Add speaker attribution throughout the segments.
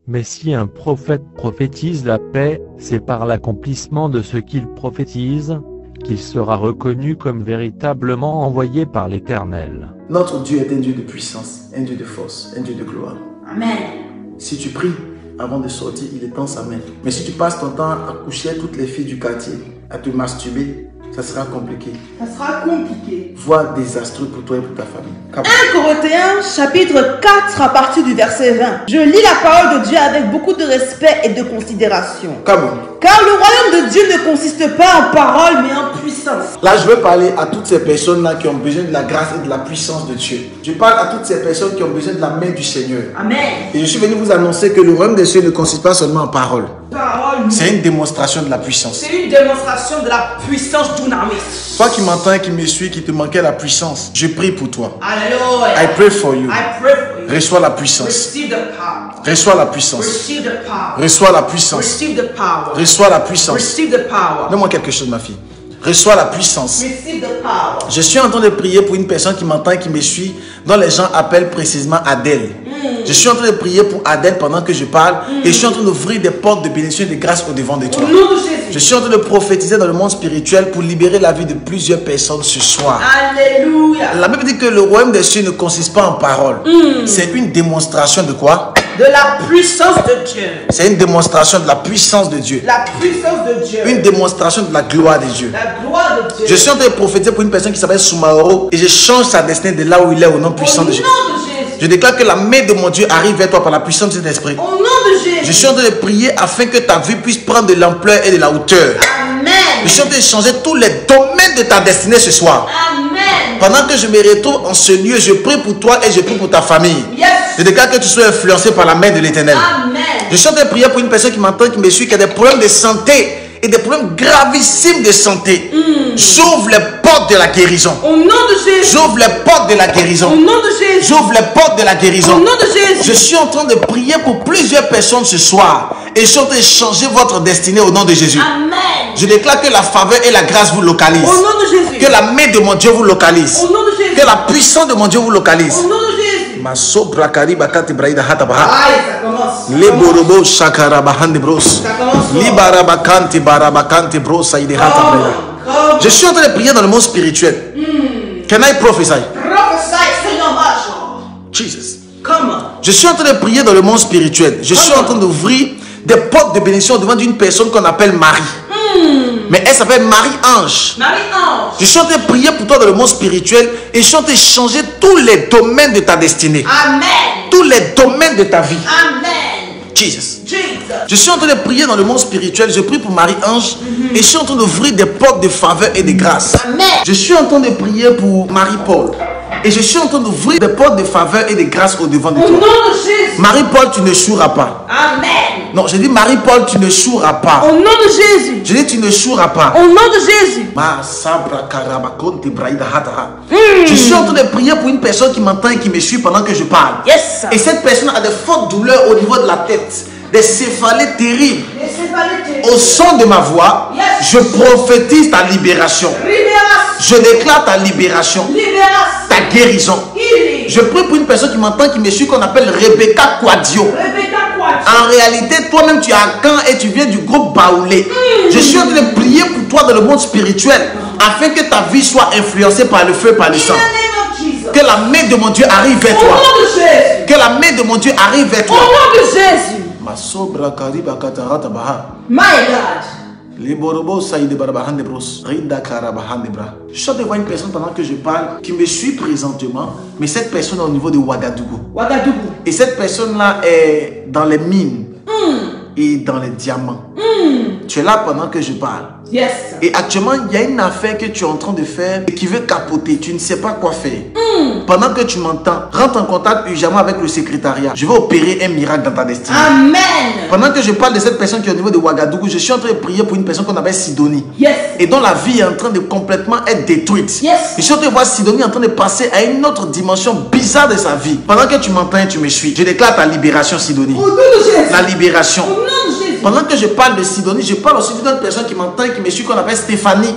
Speaker 1: Mais si un prophète prophétise la paix, c'est par l'accomplissement de ce qu'il prophétise, qu'il sera reconnu comme véritablement envoyé par l'Éternel.
Speaker 2: Notre Dieu est un Dieu de puissance, un Dieu de force, un Dieu de gloire.
Speaker 3: Amen.
Speaker 2: Si tu pries avant de sortir, il est temps sa main. Mais si tu passes ton temps à coucher toutes les filles du quartier, à te masturber, ça sera compliqué.
Speaker 3: Ça sera compliqué.
Speaker 2: Voire désastreux pour toi et pour ta famille.
Speaker 3: 1 Corinthiens chapitre 4 à partir du verset 20. Je lis la parole de Dieu avec beaucoup de respect et de considération.
Speaker 2: Come on.
Speaker 3: Car le royaume de Dieu ne consiste pas en parole mais en puissance.
Speaker 2: Là, je veux parler à toutes ces personnes-là qui ont besoin de la grâce et de la puissance de Dieu. Je parle à toutes ces personnes qui ont besoin de la main du Seigneur.
Speaker 3: Amen.
Speaker 2: Et je suis venu vous annoncer que le royaume des cieux ne consiste pas seulement en parole.
Speaker 3: Parole.
Speaker 2: C'est une démonstration de la puissance.
Speaker 3: C'est une démonstration de la puissance d'Unamis.
Speaker 2: Toi qui m'entends, qui me suis, qui te manquait la puissance, je prie pour toi.
Speaker 3: Alléluia.
Speaker 2: I pray for you.
Speaker 3: I pray for you.
Speaker 2: Reçois la puissance.
Speaker 3: Receive the power.
Speaker 2: Reçois la puissance.
Speaker 3: Receive the power.
Speaker 2: Reçois la puissance.
Speaker 3: Receive the power.
Speaker 2: Reçois la puissance.
Speaker 3: Receive the power.
Speaker 2: Donne-moi quelque chose, ma fille. Reçois la puissance.
Speaker 3: Receive the power.
Speaker 2: Je suis en train de prier pour une personne qui m'entend et qui me suit, dont les gens appellent précisément Adèle. Je suis en train de prier pour Adèle pendant que je parle et je suis en train d'ouvrir des portes de bénédiction et de grâce au devant de toi.
Speaker 3: Au nom de Jésus.
Speaker 2: Je suis en train de prophétiser dans le monde spirituel pour libérer la vie de plusieurs personnes ce soir.
Speaker 3: Alléluia.
Speaker 2: La Bible dit que le royaume des cieux ne consiste pas en parole. C'est une démonstration de quoi?
Speaker 3: De la puissance de Dieu.
Speaker 2: C'est une démonstration de la puissance de Dieu.
Speaker 3: La puissance de Dieu.
Speaker 2: Une démonstration de la gloire de Dieu.
Speaker 3: La gloire de Dieu.
Speaker 2: Je suis en train de prophétiser pour une personne qui s'appelle Soumaoro et je change sa destinée de là où il est au nom puissant de Jésus.
Speaker 3: Au nom de Jésus.
Speaker 2: Je déclare que la main de mon Dieu arrive vers toi par la puissance de cet esprit.
Speaker 3: Au nom de Jésus.
Speaker 2: Je suis en train de prier afin que ta vie puisse prendre de l'ampleur et de la hauteur.
Speaker 3: Amen.
Speaker 2: Je suis en train de changer tous les domaines de ta destinée ce soir.
Speaker 3: Amen.
Speaker 2: Pendant que je me retrouve en ce lieu, je prie pour toi et je prie pour ta famille.
Speaker 3: Yes.
Speaker 2: Je déclare que tu sois influencé par la main de l'Éternel.
Speaker 3: Amen.
Speaker 2: Je suis en train de prier pour une personne qui m'entend, qui me suit, qui a des problèmes de santé et des problèmes gravissimes de santé. J'ouvre les portes de la guérison.
Speaker 3: Au nom de Jésus.
Speaker 2: J'ouvre les portes de la guérison.
Speaker 3: Au nom de Jésus.
Speaker 2: J'ouvre les portes de la guérison.
Speaker 3: Au nom de Jésus.
Speaker 2: Je suis en train de prier pour plusieurs personnes ce soir. Et je suis en train de changer votre destinée au nom de Jésus.
Speaker 3: Amen.
Speaker 2: Je déclare que la faveur et la grâce vous localisent.
Speaker 3: Au nom de Jésus.
Speaker 2: Que la main de mon Dieu vous localise.
Speaker 3: Au nom de Jésus.
Speaker 2: Que la puissance de mon Dieu vous localise.
Speaker 3: Au nom de Jésus.
Speaker 2: Maso brakari bakati braida hatabaha.
Speaker 3: Aïe, ça commence.
Speaker 2: Leborobo shakara bahande bros.
Speaker 3: Ça commence.
Speaker 2: Libara bakanti barabakante bros saide hatabraya. Je suis en train de prier dans le monde spirituel. Can I prophesy?
Speaker 3: Prophesy, Seigneur, marche.
Speaker 2: Jesus.
Speaker 3: Comment?
Speaker 2: Je suis en train de prier dans le monde spirituel. Je suis en train d'ouvrir des portes de bénédiction devant une personne qu'on appelle Marie. Mais elle s'appelle Marie-Ange.
Speaker 3: Marie-Ange.
Speaker 2: Je suis en train de prier pour toi dans le monde spirituel et je suis en train de changer tous les domaines de ta destinée.
Speaker 3: Amen.
Speaker 2: Tous les domaines de ta vie.
Speaker 3: Amen.
Speaker 2: Jesus.
Speaker 3: Jesus.
Speaker 2: Je suis en train de prier dans le monde spirituel. Je prie pour Marie-Ange et je suis en train d'ouvrir des portes de faveur et de grâce.
Speaker 3: Amen.
Speaker 2: Je suis en train de prier pour Marie-Paul et je suis en train d'ouvrir des portes de faveur et de grâce au devant de
Speaker 3: Au nom
Speaker 2: toi.
Speaker 3: de Jésus.
Speaker 2: Marie-Paul, tu ne choueras pas.
Speaker 3: Amen.
Speaker 2: Non, j'ai dit Marie-Paul, tu ne choueras pas.
Speaker 3: Au nom de Jésus.
Speaker 2: Je dis tu ne choueras pas.
Speaker 3: Au nom de Jésus.
Speaker 2: Je suis en train de prier pour une personne qui m'entend et qui me suit pendant que je parle.
Speaker 3: Yes.
Speaker 2: Et cette personne a de fortes douleurs au niveau de la tête, des céphalées terribles. Au son de ma voix,
Speaker 3: Yes.
Speaker 2: je prophétise ta libération.
Speaker 3: Libération.
Speaker 2: Je déclare ta libération,
Speaker 3: Libération.
Speaker 2: ta guérison.
Speaker 3: Healing.
Speaker 2: Je prie pour une personne qui m'entend, qui me suit, qu'on appelle Rebecca Quadio.
Speaker 3: Rebecca Quadio.
Speaker 2: En réalité, toi-même, tu es à Caen et tu viens du groupe Baoulé. Je suis en train de prier pour toi dans le monde spirituel afin que ta vie soit influencée par le feu, par le sang.
Speaker 3: In the name of Jesus.
Speaker 2: Que la main de mon Dieu arrive vers
Speaker 3: Au
Speaker 2: toi.
Speaker 3: nom de Jésus.
Speaker 2: Que la main de mon Dieu arrive vers
Speaker 3: Au
Speaker 2: toi.
Speaker 3: nom de Jésus. My God.
Speaker 2: Je suis en train de voir une personne pendant que je parle qui me suit présentement, mais cette personne est au niveau de Ouagadougou.
Speaker 3: Ouagadougou.
Speaker 2: Et cette personne-là est dans les mines et dans les diamants. Tu es là pendant que je parle.
Speaker 3: Yes.
Speaker 2: Et actuellement, il y a une affaire que tu es en train de faire et qui veut capoter. Tu ne sais pas quoi faire. Pendant que tu m'entends, rentre en contact urgemment avec le secrétariat. Je vais opérer un miracle dans ta destinée.
Speaker 3: Amen.
Speaker 2: Pendant que je parle de cette personne qui est au niveau de Ouagadougou, je suis en train de prier pour une personne qu'on appelle Sidonie.
Speaker 3: Yes.
Speaker 2: Et dont la vie est en train de complètement être détruite.
Speaker 3: Yes.
Speaker 2: Je suis en train de voir Sidonie en train de passer à une autre dimension bizarre de sa vie. Pendant que tu m'entends et tu me suis, je déclare ta libération, Sidonie.
Speaker 3: Au nom de Jésus.
Speaker 2: La libération.
Speaker 3: Au nom de Jésus.
Speaker 2: Pendant que je parle de Sidonie, je parle aussi d'une autre personne qui m'entend et qui me suit, qu'on appelle Stéphanie.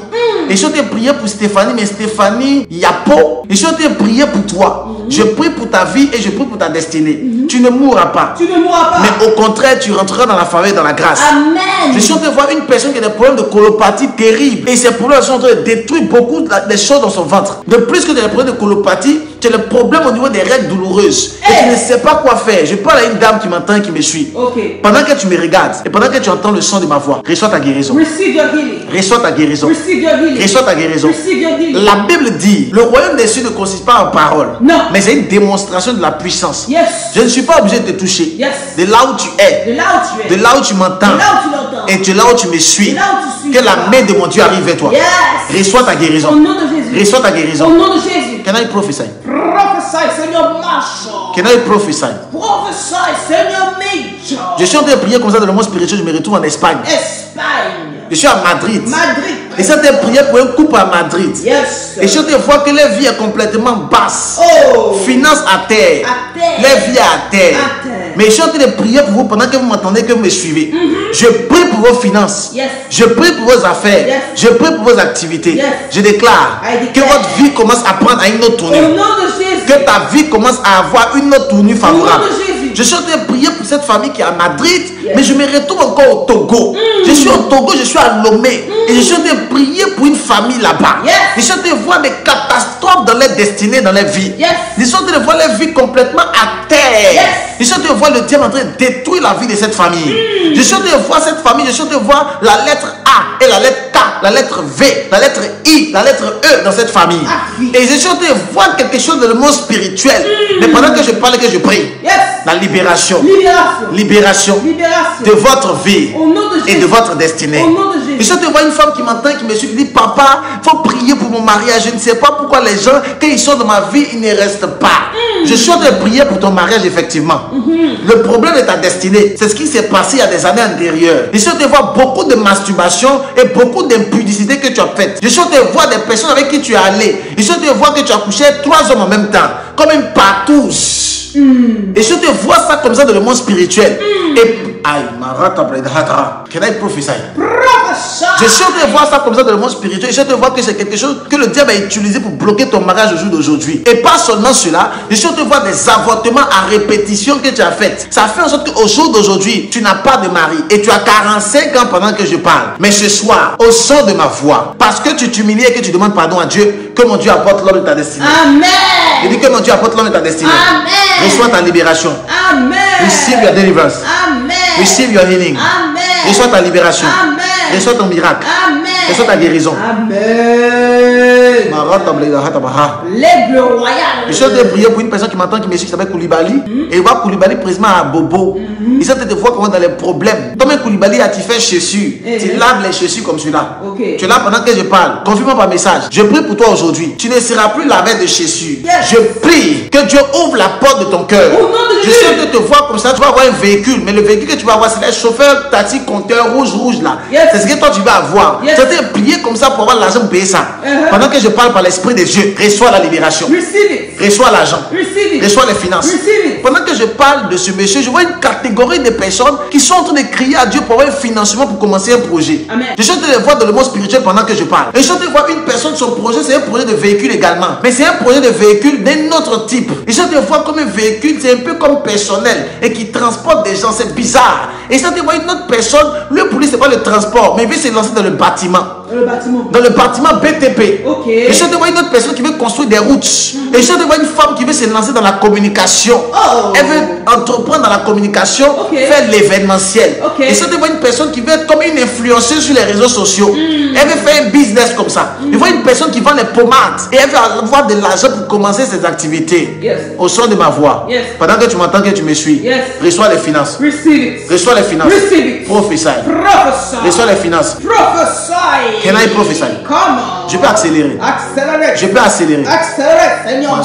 Speaker 2: Et je suis en train de prier pour Stéphanie, mais Stéphanie Yapo. Et je suis en train de prier pour toi. Je prie pour ta vie et je prie pour ta destinée. tu ne mourras pas.
Speaker 3: Tu ne mourras pas.
Speaker 2: Mais au contraire, tu rentreras dans la faveur et dans la grâce.
Speaker 3: Amen.
Speaker 2: Je suis en train de voir une personne qui a des problèmes de colopathie terribles. Et ces problèmes sont en train de détruire beaucoup des choses dans son ventre. De plus que tu as des problèmes de colopathie, tu as le problème au niveau des règles douloureuses. Et tu ne sais pas quoi faire. Je parle à une dame qui m'entend et qui me suit. Pendant que tu me regardes et pendant que tu entends le son de ma voix, reçois ta guérison.
Speaker 3: Receive your healing.
Speaker 2: Reçois ta guérison.
Speaker 3: Receive your healing.
Speaker 2: Reçois ta guérison.
Speaker 3: Receive your healing.
Speaker 2: La Bible dit, le royaume des cieux ne consiste pas en paroles.
Speaker 3: Non.
Speaker 2: Mais c'est une démonstration de la puissance.
Speaker 3: Yes.
Speaker 2: Je ne suis pas obligé de te toucher.
Speaker 3: Yes.
Speaker 2: De là où tu es.
Speaker 3: De là où tu es.
Speaker 2: De là où tu m'entends.
Speaker 3: De là où tu l'entends.
Speaker 2: Et de là où tu me suis.
Speaker 3: De là où tu suis.
Speaker 2: Que la main de mon Dieu arrive vers toi.
Speaker 3: Yes.
Speaker 2: Reçois ta guérison.
Speaker 3: Au nom de Jésus.
Speaker 2: Reçois ta guérison.
Speaker 3: Au nom de Jésus.
Speaker 2: Can I prophesy?
Speaker 3: Prophesy, Seigneur, marche.
Speaker 2: Can I prophesy?
Speaker 3: Prophesy, Seigneur, major.
Speaker 2: Je suis en train de prier comme ça dans le monde spirituel. Je me retrouve en Espagne.
Speaker 3: Espagne.
Speaker 2: Je suis à Madrid.
Speaker 3: Madrid.
Speaker 2: Et ça te prié pour un couple à Madrid.
Speaker 3: Yes.
Speaker 2: Et je suis en train de voir que leur vie est complètement basse.
Speaker 3: Oh.
Speaker 2: Finance à terre.
Speaker 3: À terre.
Speaker 2: Leur vie est à terre.
Speaker 3: À terre.
Speaker 2: Mais je suis en train de prier pour vous pendant que vous m'entendez, que vous me suivez. Je prie pour vos finances.
Speaker 3: Yes.
Speaker 2: Je prie pour vos affaires.
Speaker 3: Yes.
Speaker 2: Je prie pour vos activités.
Speaker 3: Yes.
Speaker 2: Je déclare
Speaker 3: I
Speaker 2: que
Speaker 3: declare.
Speaker 2: votre vie commence à prendre à une autre
Speaker 3: Au
Speaker 2: tournure.
Speaker 3: nom de Jésus.
Speaker 2: Que ta vie commence à avoir une autre tournure favorable.
Speaker 3: Au nom de Jésus.
Speaker 2: Je suis en train de prier pour cette famille qui est à Madrid,
Speaker 3: Yes.
Speaker 2: mais je me retrouve encore au Togo. Je suis au Togo, je suis à Lomé. Et je suis en train de prier pour une famille là-bas.
Speaker 3: Yes.
Speaker 2: Je suis en train de voir des catastrophes dans leur destinée, dans leur vie.
Speaker 3: Yes.
Speaker 2: Je suis en train de voir leur vie complètement à terre.
Speaker 3: Yes.
Speaker 2: Je suis en train de voir le diable en train de détruire la vie de cette famille. Je suis en train de voir cette famille, je suis en train de voir la lettre A et la lettre K, la lettre V, la lettre I, la lettre E dans cette famille.
Speaker 3: Ah, oui.
Speaker 2: Et je suis en train de voir quelque chose dans le monde spirituel. Mais pendant que je parle, que je prie,
Speaker 3: Yes.
Speaker 2: la libération,
Speaker 3: Libération.
Speaker 2: libération
Speaker 3: Libération.
Speaker 2: de votre vie
Speaker 3: Au nom de Jésus.
Speaker 2: et de votre destinée.
Speaker 3: Au nom de Jésus.
Speaker 2: Je suis en train de voir une femme qui m'entend, qui me suit, qui dit, papa, il faut prier pour mon mariage. Je ne sais pas pourquoi les gens, quand ils sont dans ma vie, ils ne restent pas. Je suis en train de prier pour ton mariage, effectivement. Le problème de ta destinée, c'est ce qui s'est passé il y a des années antérieures. Je suis en train de voir beaucoup de masturbation et beaucoup d'impudicité que tu as faites. Je suis en train de voir des personnes avec qui tu es allé. Je suis en train de voir que tu as couché 3 hommes en même temps, comme une partouze. Et je te vois ça comme ça dans le monde spirituel. Et aïe, can I prophesy?
Speaker 3: Prophesy.
Speaker 2: Je suis en train de voir ça comme ça dans le monde spirituel. Je suis en train de voir que c'est quelque chose que le diable a utilisé pour bloquer ton mariage au jour d'aujourd'hui. Et pas seulement cela, je suis en train de voir des avortements à répétition que tu as fait. Ça fait en sorte qu'au jour d'aujourd'hui, tu n'as pas de mari. Et tu as 45 ans pendant que je parle. Mais ce soir, au son de ma voix, parce que tu t'humilies et que tu demandes pardon à Dieu, que mon Dieu apporte l'homme de ta destinée.
Speaker 3: Amen.
Speaker 2: Il dit que mon Dieu apporte l'homme de ta destinée.
Speaker 3: Amen.
Speaker 2: Reçois ta libération.
Speaker 3: Amen.
Speaker 2: Receive your deliverance.
Speaker 3: Amen.
Speaker 2: Receive your healing.
Speaker 3: Amen.
Speaker 2: Reçois ta libération.
Speaker 3: Amen.
Speaker 2: Reçois ton miracle.
Speaker 3: Amen.
Speaker 2: Reçois ta guérison.
Speaker 3: Amen. Lève le royal.
Speaker 2: Je suis en train de prier pour une personne qui m'entend, qui me suit, qui s'appelle Koulibaly. Et il voit Koulibaly présentement à Bobo. Il s'est de voir comment dans les problèmes. Comme un Koulibaly a-t-il fait chaussures. Tu laves les chaussures comme celui-là.
Speaker 3: Ok.
Speaker 2: Tu es là pendant que je parle. Confirme-moi par message. Je prie pour toi aujourd'hui. Tu ne seras plus lavé de chaussures.
Speaker 3: Yes.
Speaker 2: Je prie que Dieu ouvre la porte de ton cœur.
Speaker 3: Au nom de
Speaker 2: Je
Speaker 3: Jésus.
Speaker 2: suis en train de te voir comme ça. Tu vas avoir un véhicule. Mais le véhicule que tu vas avoir, c'est les chauffeurs taxi, compteur rouge là.
Speaker 3: Yes.
Speaker 2: C'est ce que toi tu vas avoir.
Speaker 3: Yes.
Speaker 2: Tu es en train de prier comme ça pour avoir l'argent pour payer ça. Pendant que je parle par l'Esprit de Dieu, reçois la libération.
Speaker 3: Receive it.
Speaker 2: Reçois l'argent.
Speaker 3: Receive it.
Speaker 2: Reçois les finances.
Speaker 3: Receive it.
Speaker 2: Pendant que je parle de ce monsieur, je vois une catégorie de personnes qui sont en train de crier à Dieu pour avoir un financement pour commencer un projet.
Speaker 3: Amen.
Speaker 2: Je suis en train de voir dans le monde spirituel pendant que je parle. Et je suis en train de voir une personne, son projet, c'est un projet de véhicule également. Mais c'est un projet de véhicule d'un autre type. Et je suis en train de voir comme un véhicule, c'est un peu comme personnel et qui transporte des gens. C'est bizarre. Et je suis en train de voir une autre personne, le police, c'est pas le transport, mais il veut se lancer dans le bâtiment.
Speaker 3: Le bâtiment.
Speaker 2: Dans le bâtiment BTP.
Speaker 3: Ok.
Speaker 2: Et je suis en train de voir une autre personne qui veut construire des routes. Et je suis en train de voir une femme qui veut se lancer dans la communication.
Speaker 3: Oh.
Speaker 2: Elle veut entreprendre dans la communication,
Speaker 3: Ok.
Speaker 2: faire l'événementiel.
Speaker 3: Ok.
Speaker 2: Et je suis en train de voir une personne qui veut être comme une influenceuse sur les réseaux sociaux. Elle veut faire un business comme ça. Je vois une personne qui vend les pommades. Et elle veut avoir de l'argent pour commencer ses activités.
Speaker 3: Yes.
Speaker 2: Au son de ma voix.
Speaker 3: Yes.
Speaker 2: Pendant que tu m'entends, que tu me suis.
Speaker 3: Yes.
Speaker 2: Reçois les finances.
Speaker 3: Receive it.
Speaker 2: Reçois les finances.
Speaker 3: Receive it.
Speaker 2: Prophesy.
Speaker 3: Prophesy.
Speaker 2: Reçois les finances.
Speaker 3: Prophesy.
Speaker 2: Can I prophesy?
Speaker 3: Come on.
Speaker 2: Je peux accélérer.
Speaker 3: Accelerate.
Speaker 2: Je peux accélérer.
Speaker 3: Accelerate, Seigneur.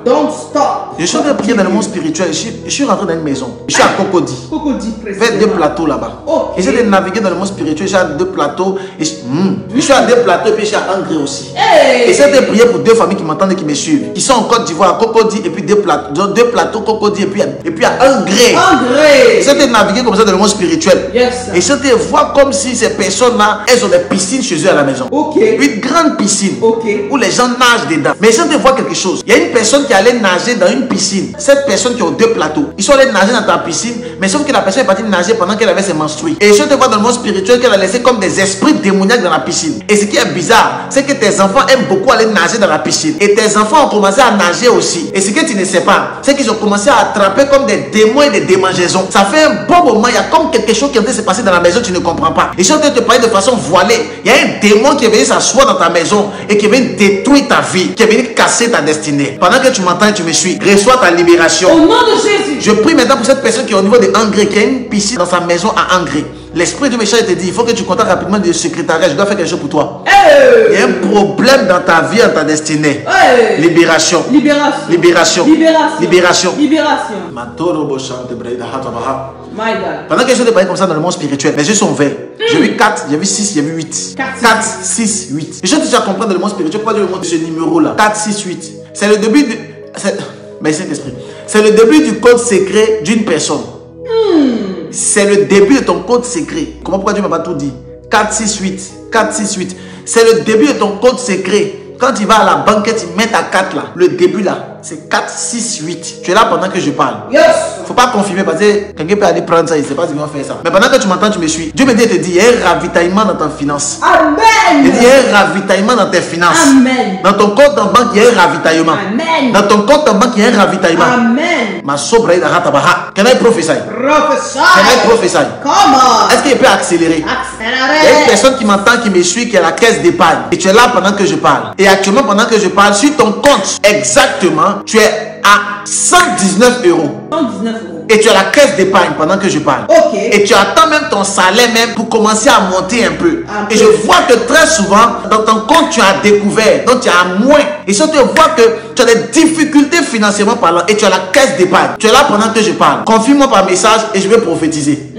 Speaker 3: Don't stop.
Speaker 2: Je suis en train de prier dans le monde spirituel. Je suis rentré dans une maison. Je suis à Cocody.
Speaker 3: Cocody,
Speaker 2: Fait 2 plateaux là-bas.
Speaker 3: Ok.
Speaker 2: J'essaie de naviguer dans le monde spirituel. J'ai 2 plateaux. Et je suis à 2 plateaux et puis je suis à Angré aussi.
Speaker 3: Hey.
Speaker 2: J'essaie de prier pour 2 familles qui m'entendent et qui me suivent. Qui sont en Côte d'Ivoire, à Cocody et puis 2 plateaux Cocody et puis à Angré.
Speaker 3: André.
Speaker 2: J'essaie de naviguer comme ça dans le monde spirituel.
Speaker 3: Yes.
Speaker 2: Et j'essaie de voir comme si ces personnes-là, elles ont des piscines chez eux à la maison.
Speaker 3: Ok.
Speaker 2: Une grande piscine.
Speaker 3: Ok.
Speaker 2: Où les gens nagent dedans. Mais j'essaie de voir quelque chose. Il y a une personne qui allait nager dans une piscine. Cette personne qui a 2 plateaux, ils sont allés nager dans ta piscine, mais sauf que la personne est partie nager pendant qu'elle avait ses menstrues. Et je te vois dans le monde spirituel qu'elle a laissé comme des esprits démoniaques dans la piscine. Et ce qui est bizarre, c'est que tes enfants aiment beaucoup aller nager dans la piscine. Et tes enfants ont commencé à nager aussi. Et ce que tu ne sais pas, c'est qu'ils ont commencé à attraper comme des démons et des démangeaisons. Ça fait un bon moment, il y a comme quelque chose qui est en train de se passer dans la maison, tu ne comprends pas. Et je suis en train de te parler de façon voilée. Il y a un démon qui est venu s'asseoir dans ta maison et qui est venu détruire ta vie, qui est venu casser ta destinée. Pendant que tu m'entends et tu me suis, reçois ta libération.
Speaker 3: Au nom de Jésus.
Speaker 2: Je prie maintenant pour cette personne qui est au niveau de Angers, qui a une piscine dans sa maison à Angers. L'esprit du méchant te dit, il faut que tu contactes rapidement le secrétariat, je dois faire quelque chose pour toi. Il y a un problème dans ta vie, dans ta destinée. Libération.
Speaker 3: Libération.
Speaker 2: Libération.
Speaker 3: Libération.
Speaker 2: Libération.
Speaker 3: Libération. My God.
Speaker 2: Pendant que je te parle comme ça dans le monde spirituel, les yeux sont verts. J'ai vu 4, j'ai vu 6, j'ai vu 8. 4, 6, 8. Et je te dis à comprendre dans le monde spirituel pourquoi Dieu me montre ce numéro-là. 4, 6, 8. C'est le début du... Mais Saint-Esprit. C'est le début du code secret d'une personne. C'est le début de ton code secret. Comment pourquoi Dieu ne m'a pas tout dit? 4, 6, 8. 4, 6, 8. C'est le début de ton code secret. Quand tu vas à la banquette, ils mettent à 4 là. Le début là, c'est 4, 6, 8. Tu es là pendant que je parle.
Speaker 3: Yes.
Speaker 2: Faut pas confirmer parce que quelqu'un peut aller prendre ça, il ne sait pas s'ils vont faire ça. Mais pendant que tu m'entends, tu me suis. Dieu me dit, te dit, il y a un ravitaillement dans ta finance.
Speaker 3: Amen.
Speaker 2: Il dit, il y a un ravitaillement dans tes finances.
Speaker 3: Amen.
Speaker 2: Dans ton compte en banque, il y a un ravitaillement.
Speaker 3: Amen.
Speaker 2: Dans ton compte en banque, il y a un ravitaillement.
Speaker 3: Amen.
Speaker 2: Ma sobre da ratabaha. Can I prophesy?
Speaker 3: Prophesy.
Speaker 2: Can I prophesy?
Speaker 3: Come on.
Speaker 2: Est-ce qu'il peut accélérer? Il y a une
Speaker 3: Accélérez.
Speaker 2: personne qui m'entend, qui me suit, qui est à la caisse d'épargne. Et tu es là pendant que je parle. Et actuellement, pendant que je parle, sur ton compte, exactement, tu es à 119 euros.
Speaker 3: 119 euros.
Speaker 2: Et tu as la caisse d'épargne pendant que je parle.
Speaker 3: Ok.
Speaker 2: Et tu attends même ton salaire même pour commencer à monter un peu.
Speaker 3: Un
Speaker 2: Et
Speaker 3: peu.
Speaker 2: je vois que très souvent, dans ton compte, tu as découvert. Donc tu as moins. Et si tu vois que tu as des difficultés financièrement parlant et tu as la caisse d'épargne. Tu es là pendant que je parle. Confirme-moi par message et je vais prophétiser.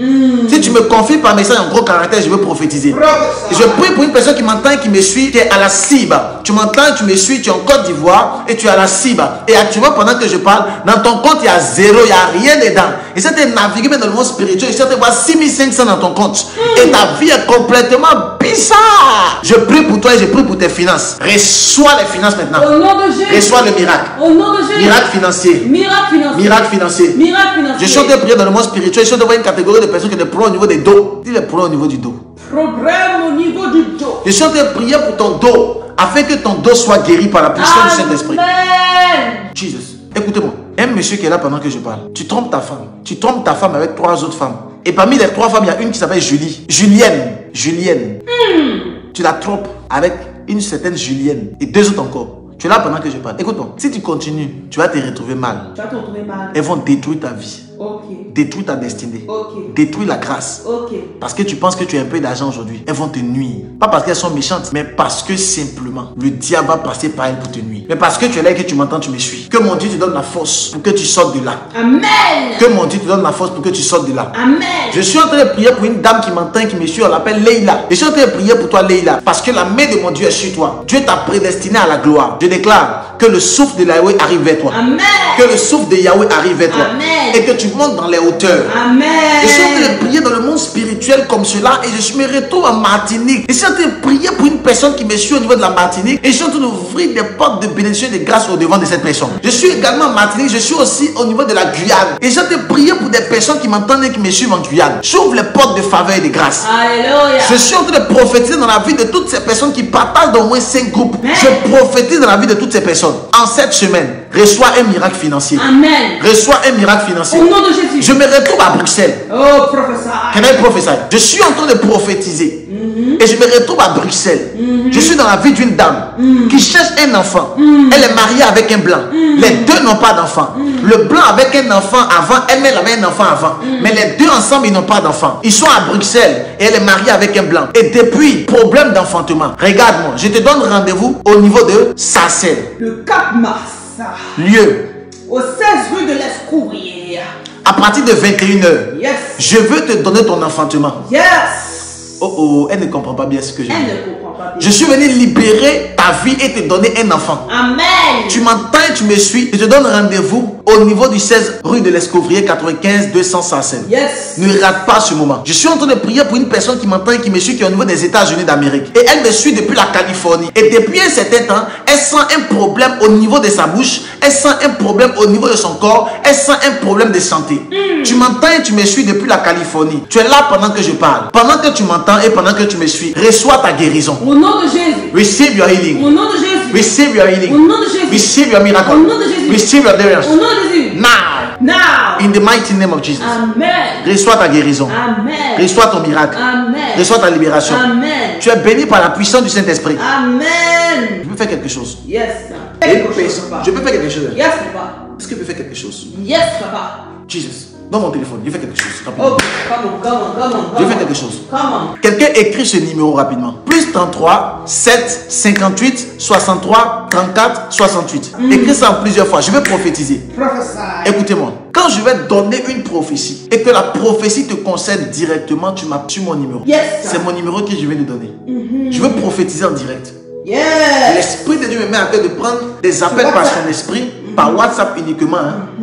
Speaker 2: Si tu me confirmes par message en gros caractère, je vais prophétiser. Et je prie pour une personne qui m'entend et qui me suit, qui est à la cible. Tu m'entends, tu me suis, tu es en Côte d'Ivoire et tu es à la cible. Et actuellement, pendant que je parle, dans ton compte, il y a zéro, il n'y a rien dedans. Et si tu es navigué dans le monde spirituel, si tu vois 6500 dans ton compte, et ta vie est complètement bizarre. Je prie pour toi et je prie pour tes finances. Reçois les finances maintenant.
Speaker 3: Au nom de Jésus.
Speaker 2: Reçois le miracle.
Speaker 3: Au nom de Jésus.
Speaker 2: Miracle financier.
Speaker 3: Miracle financier.
Speaker 2: Miracle financier.
Speaker 3: Miracle financier.
Speaker 2: Je suis en train de prier dans le monde spirituel. Je suis en train de voir une catégorie de personnes qui ont des problèmes au niveau des dos. Dis les problèmes au niveau du dos.
Speaker 3: Problème au niveau du dos.
Speaker 2: Je suis en train de prier pour ton dos, afin que ton dos soit guéri par la puissance du Saint-Esprit.
Speaker 3: Amen.
Speaker 2: Jesus. Écoutez-moi. Un monsieur qui est là pendant que je parle. Tu trompes ta femme. Tu trompes ta femme avec 3 autres femmes. Et parmi les 3 femmes, il y a une qui s'appelle Julie. Julienne. Julienne. Tu la trompes avec une certaine Julienne. Et 2 autres encore. Tu es là pendant que je parle. Écoute-moi. Si tu continues, tu vas te retrouver mal.
Speaker 3: Tu vas te retrouver mal.
Speaker 2: Elles vont détruire ta vie.
Speaker 3: Ok.
Speaker 2: Détruire ta destinée.
Speaker 3: Ok.
Speaker 2: Détruire la grâce.
Speaker 3: Ok.
Speaker 2: Parce que tu penses que tu as un peu d'argent aujourd'hui. Elles vont te nuire. Pas parce qu'elles sont méchantes, mais parce que simplement, le diable va passer par elles pour te nuire. Mais parce que tu es là et que tu m'entends, tu me suis. Que mon Dieu te donne la force pour que tu sortes de là.
Speaker 3: Amen.
Speaker 2: Que mon Dieu te donne la force pour que tu sortes de là.
Speaker 3: Amen.
Speaker 2: Je suis en train de prier pour une dame qui m'entend et qui me suit. On l'appelle Leïla. Je suis en train de prier pour toi, Leïla. Parce que la main de mon Dieu est sur toi. Dieu t'a prédestiné à la gloire. Je déclare que le souffle de Yahweh arrive vers toi.
Speaker 3: Amen.
Speaker 2: Que le souffle de Yahweh arrive vers toi.
Speaker 3: Amen.
Speaker 2: Et que tu montes dans les hauteurs.
Speaker 3: Amen.
Speaker 2: Je suis en train de prier dans le monde spirituel comme cela et je me retrouve en Martinique. Je suis en train de prier pour une personne qui me suit au niveau de la Martinique et je suis en train d'ouvrir des portes de bénédiction et de grâce au devant de cette personne. Je suis également en Martinique, je suis aussi au niveau de la Guyane et je suis en train de prier pour des personnes qui m'entendent et qui me suivent en Guyane. J'ouvre les portes de faveur et de grâce.
Speaker 3: Alléluia.
Speaker 2: Je suis en train de prophétiser dans la vie de toutes ces personnes qui partagent d'au moins 5 groupes. Je prophétise dans la vie de toutes ces personnes. En cette semaine, reçois un miracle financier.
Speaker 3: Amen.
Speaker 2: Reçois un miracle financier.
Speaker 3: Au nom de Jésus.
Speaker 2: Je me retrouve à Bruxelles.
Speaker 3: Oh, professeur.
Speaker 2: Can I prophesy? Je suis en train de prophétiser. Et je me retrouve à Bruxelles. Je suis dans la vie d'une dame qui cherche un enfant. Elle est mariée avec un blanc. Les deux n'ont pas d'enfant. Le blanc avec un enfant avant, elle-même avait un enfant avant. Mais les deux ensemble, ils n'ont pas d'enfant. Ils sont à Bruxelles et elle est mariée avec un blanc. Et depuis, problème d'enfantement. Regarde-moi, je te donne rendez-vous au niveau de Sarcelles.
Speaker 3: Le 4 mars.
Speaker 2: Lieu.
Speaker 3: Au 16 rue de l'Escourier.
Speaker 2: À partir de 21h.
Speaker 3: Yes.
Speaker 2: Je veux te donner ton enfantement.
Speaker 3: Yes.
Speaker 2: Oh oh, elle ne comprend pas bien ce que je dis.
Speaker 3: Elle ne comprend
Speaker 2: Je suis venu libérer ta vie et te donner un enfant.
Speaker 3: Amen.
Speaker 2: Tu m'entends et tu me suis. Je te donne rendez-vous au niveau du 16 rue de l'Escovrier 95 200 Sarcelles.
Speaker 3: Yes.
Speaker 2: Ne rate pas ce moment. Je suis en train de prier pour une personne qui m'entend et qui me suit, qui est au niveau des États-Unis d'Amérique. Et elle me suit depuis la Californie. Et depuis un certain temps, elle sent un problème au niveau de sa bouche. Elle sent un problème au niveau de son corps. Elle sent un problème de santé. Tu m'entends et tu me suis depuis la Californie. Tu es là pendant que je parle. Pendant que tu m'entends et pendant que tu me suis, reçois ta guérison.
Speaker 3: Au nom de Jésus.
Speaker 2: Receive your healing.
Speaker 3: Au nom de Jésus.
Speaker 2: Receive your healing.
Speaker 3: Au nom de Jésus.
Speaker 2: Receive your miracle.
Speaker 3: Au nom de Jésus.
Speaker 2: Receive your deliverance.
Speaker 3: Au nom de Jésus.
Speaker 2: Now.
Speaker 3: Now.
Speaker 2: In the mighty name of Jesus.
Speaker 3: Amen.
Speaker 2: Reçois ta guérison.
Speaker 3: Amen.
Speaker 2: Reçois ton miracle.
Speaker 3: Amen.
Speaker 2: Reçois ta libération.
Speaker 3: Amen.
Speaker 2: Tu es béni par la puissance du Saint-Esprit.
Speaker 3: Amen.
Speaker 2: Je peux faire quelque chose.
Speaker 3: Yes.
Speaker 2: Je peux faire quelque chose.
Speaker 3: Yes, papa.
Speaker 2: Est-ce que je peux faire quelque chose?
Speaker 3: Yes, papa.
Speaker 2: Jesus. Dans mon téléphone, je fais quelque chose. Rapidement.
Speaker 3: Oh, come on.
Speaker 2: Je fais quelque chose.
Speaker 3: Come on.
Speaker 2: Quelqu'un écrit ce numéro rapidement. Plus 33 7 58 63 34 68. Écris ça en plusieurs fois. Je vais prophétiser.
Speaker 3: Prophesy.
Speaker 2: Écoutez-moi. Quand je vais donner une prophétie et que la prophétie te concerne directement, tu m'as sur mon numéro.
Speaker 3: Yes.
Speaker 2: C'est mon numéro que je vais te donner. Je veux prophétiser en direct.
Speaker 3: Yes.
Speaker 2: L'Esprit de Dieu me met à cœur de prendre des appels par son esprit, par WhatsApp uniquement.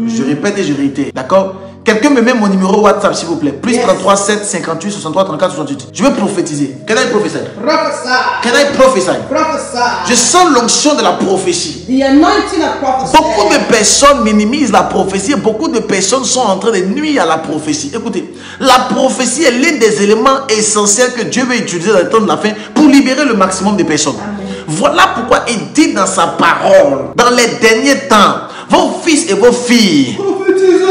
Speaker 2: Je répète et je réitère. D'accord? Quelqu'un me met mon numéro WhatsApp, s'il vous plaît. Plus 33 7 58 63 34 68. Je veux prophétiser. Can I prophesy?
Speaker 3: Prophesy.
Speaker 2: Can I prophesy?
Speaker 3: Prophesy.
Speaker 2: Je sens l'onction de la prophétie.
Speaker 3: The anointing of prophecy.
Speaker 2: Beaucoup de personnes minimisent la prophétie et beaucoup de personnes sont en train de nuire à la prophétie. Écoutez, la prophétie est l'un des éléments essentiels que Dieu veut utiliser dans le temps de la fin pour libérer le maximum de personnes.
Speaker 3: Amen.
Speaker 2: Voilà pourquoi il dit dans sa parole, dans les derniers temps, vos fils et vos filles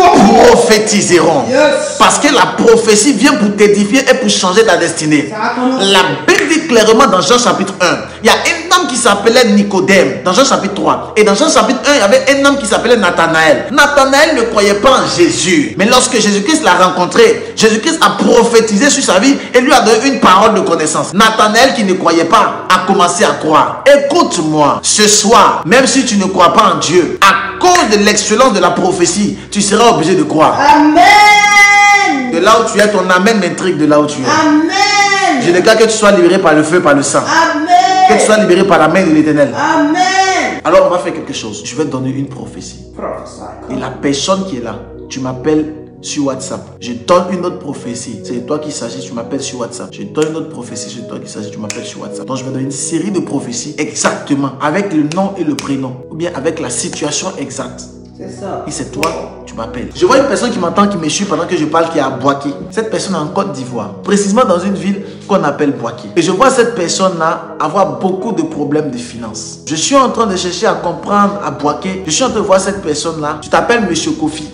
Speaker 2: prophétiseront.
Speaker 3: Yes.
Speaker 2: Parce que la prophétie vient pour t'édifier et pour changer ta destinée. La Bible dit clairement dans Jean chapitre 1, il y a un homme qui s'appelait Nicodème, dans Jean chapitre 3. Et dans Jean chapitre 1, il y avait un homme qui s'appelait Nathanaël. Nathanaël ne croyait pas en Jésus. Mais lorsque Jésus-Christ l'a rencontré, Jésus-Christ a prophétisé sur sa vie et lui a donné une parole de connaissance. Nathanaël qui ne croyait pas a commencé à croire. Écoute-moi, ce soir, même si tu ne crois pas en Dieu, à cause de l'excellence de la prophétie, tu seras obligé de croire.
Speaker 3: Amen.
Speaker 2: De là où tu es, ton amen m'intrigue de là où tu es.
Speaker 3: Amen.
Speaker 2: Je déclare que tu sois libéré par le feu, par le sang.
Speaker 3: Amen.
Speaker 2: Que tu sois libéré par la main de l'Éternel.
Speaker 3: Amen.
Speaker 2: Alors on va faire quelque chose. Je vais te donner une prophétie.
Speaker 3: Prophesy.
Speaker 2: Et la personne qui est là, tu m'appelles sur WhatsApp. Je donne une autre prophétie. C'est de toi qu'il s'agit, tu m'appelles sur WhatsApp. Je donne une autre prophétie, c'est de toi qu'il s'agit, tu m'appelles sur WhatsApp. Donc je vais donner une série de prophéties exactement avec le nom et le prénom. Ou bien avec la situation exacte.
Speaker 3: C'est ça.
Speaker 2: Et c'est toi, tu m'appelles. Je vois une personne qui m'entend, qui me suit pendant que je parle, qui est à Boaké. Cette personne est en Côte d'Ivoire, précisément dans une ville qu'on appelle Boaké. Et je vois cette personne-là avoir beaucoup de problèmes de finances. Je suis en train de chercher à comprendre à Boaké. Je suis en train de voir cette personne-là. Tu t'appelles Monsieur Kofi.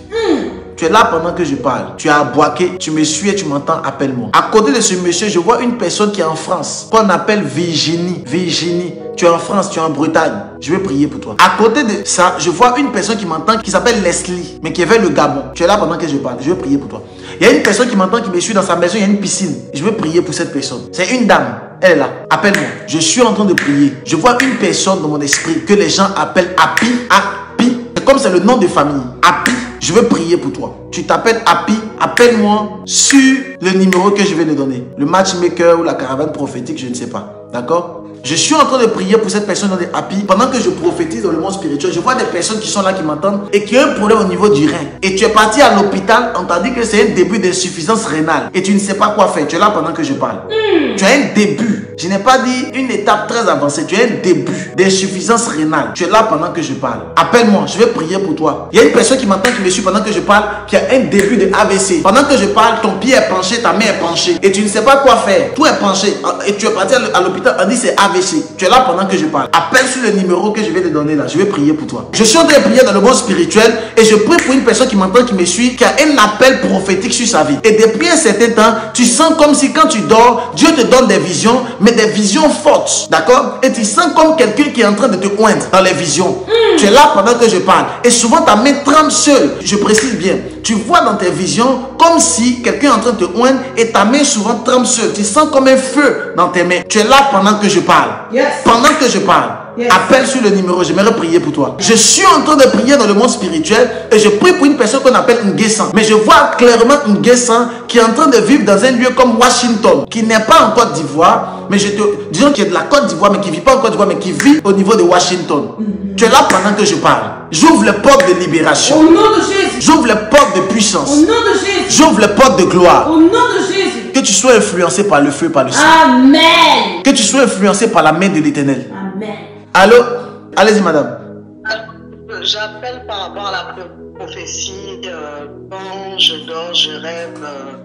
Speaker 2: Tu es là pendant que je parle. Tu es à Boaké, tu me suis et tu m'entends, appelle-moi. À côté de ce monsieur, je vois une personne qui est en France, qu'on appelle Virginie. Virginie, tu es en France, tu es en Bretagne. Je vais prier pour toi. À côté de ça, je vois une personne qui m'entend, qui s'appelle Leslie, mais qui est vers le Gabon. Tu es là pendant que je parle. Je vais prier pour toi. Il y a une personne qui m'entend, qui me suit dans sa maison, il y a une piscine. Je vais prier pour cette personne. C'est une dame. Elle est là. Appelle-moi. Je suis en train de prier. Je vois une personne dans mon esprit que les gens appellent Happy. Happy. C'est comme c'est le nom de famille. Happy. Je veux prier pour toi. Tu t'appelles Happy, appelle-moi sur le numéro que je vais te donner. Le matchmaker ou la caravane prophétique, je ne sais pas. D'accord? Je suis en train de prier pour cette personne dans des Happy. Pendant que je prophétise dans le monde spirituel, je vois des personnes qui sont là, qui m'entendent et qui ont un problème au niveau du rein. Et tu es parti à l'hôpital, on t'a dit que c'est un début d'insuffisance rénale. Et tu ne sais pas quoi faire. Tu es là pendant que je parle. Tu as un début. Je n'ai pas dit une étape très avancée. Tu as un début d'insuffisance rénale. Tu es là pendant que je parle. Appelle-moi, je vais prier pour toi. Il y a une personne qui m'entend, qui me suit pendant que je parle, qui a un début de AVC. Pendant que je parle, ton pied est penché, ta main est penchée. Et tu ne sais pas quoi faire. Tout est penché. Et tu es parti à l'hôpital, on dit c'est AVC. Tu es là pendant que je parle. Appelle sur le numéro que je vais te donner là. Je vais prier pour toi. Je suis en train de prier dans le monde spirituel et je prie pour une personne qui m'entend, qui me suit, qui a un appel prophétique sur sa vie. Et depuis un certain temps, tu sens comme si quand tu dors, Dieu te donne des visions, mais des visions fortes. D'accord? Et tu sens comme quelqu'un qui est en train de te oindre dans les visions. Tu es là pendant que je parle. Et souvent ta main tremble seule. Je précise bien. Tu vois dans tes visions comme si quelqu'un est en train de te oindre et ta main souvent tremble seule. Tu sens comme un feu dans tes mains. Tu es là pendant que je parle.
Speaker 3: Yes.
Speaker 2: Pendant que je parle.
Speaker 3: Yes.
Speaker 2: Appelle sur le numéro, j'aimerais prier pour toi. Je suis en train de prier dans le monde spirituel et je prie pour une personne qu'on appelle Nguessan. Mais je vois clairement Nguessan qui est en train de vivre dans un lieu comme Washington, qui n'est pas en Côte d'Ivoire, mais disons qu'il est de la Côte d'Ivoire, mais qui ne vit pas en Côte d'Ivoire, mais qui vit au niveau de Washington. Tu es là pendant que je parle. J'ouvre les portes de libération.
Speaker 3: Au nom de Jésus.
Speaker 2: J'ouvre les portes de puissance.
Speaker 3: Au nom de Jésus.
Speaker 2: J'ouvre les portes de gloire.
Speaker 3: Au nom de Jésus.
Speaker 2: Que tu sois influencé par le feu, par le sang.
Speaker 3: Amen.
Speaker 2: Que tu sois influencé par la main de l'Éternel.
Speaker 3: Amen.
Speaker 2: Allô? Allez-y, madame.
Speaker 4: J'appelle par rapport à la prophétie. Quand je dors, je rêve.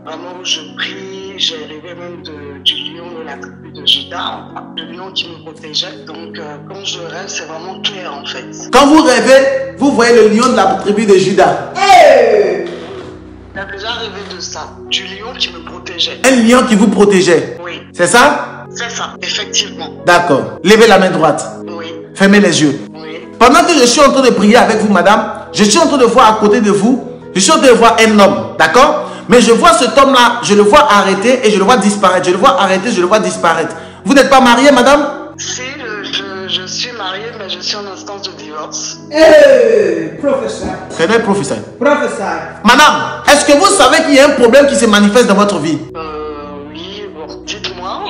Speaker 4: Vraiment, je prie. J'ai rêvé même du lion de la tribu de Juda. Le lion qui me protégeait. Donc, quand je rêve, c'est vraiment clair en fait.
Speaker 2: Quand vous rêvez, vous voyez le lion de la tribu de Juda.
Speaker 3: Hey.
Speaker 4: J'ai déjà rêvé de ça. Du lion qui me protégeait.
Speaker 2: Un lion qui vous protégeait.
Speaker 4: Oui,
Speaker 2: C'est ça?
Speaker 4: c'est ça, effectivement.
Speaker 2: D'accord. Levez la main droite.
Speaker 4: Oui,
Speaker 2: Fermez les yeux.
Speaker 4: oui.
Speaker 2: Pendant que je suis en train de prier avec vous, madame, je suis en train de voir à côté de vous, je suis en train de voir un homme. D'accord? Mais je vois cet homme-là, je le vois arrêter et je le vois disparaître. Je le vois arrêter, je le vois disparaître. Vous n'êtes pas mariée, madame?
Speaker 4: Si je suis mariée, mais je suis en instance de divorce.
Speaker 3: Hey. Professeur.
Speaker 2: Prenez le professeur.
Speaker 3: Professeur.
Speaker 2: Madame, est-ce que vous savez qu'il y a un problème qui se manifeste dans votre vie?
Speaker 4: Oui, bon, dites-moi.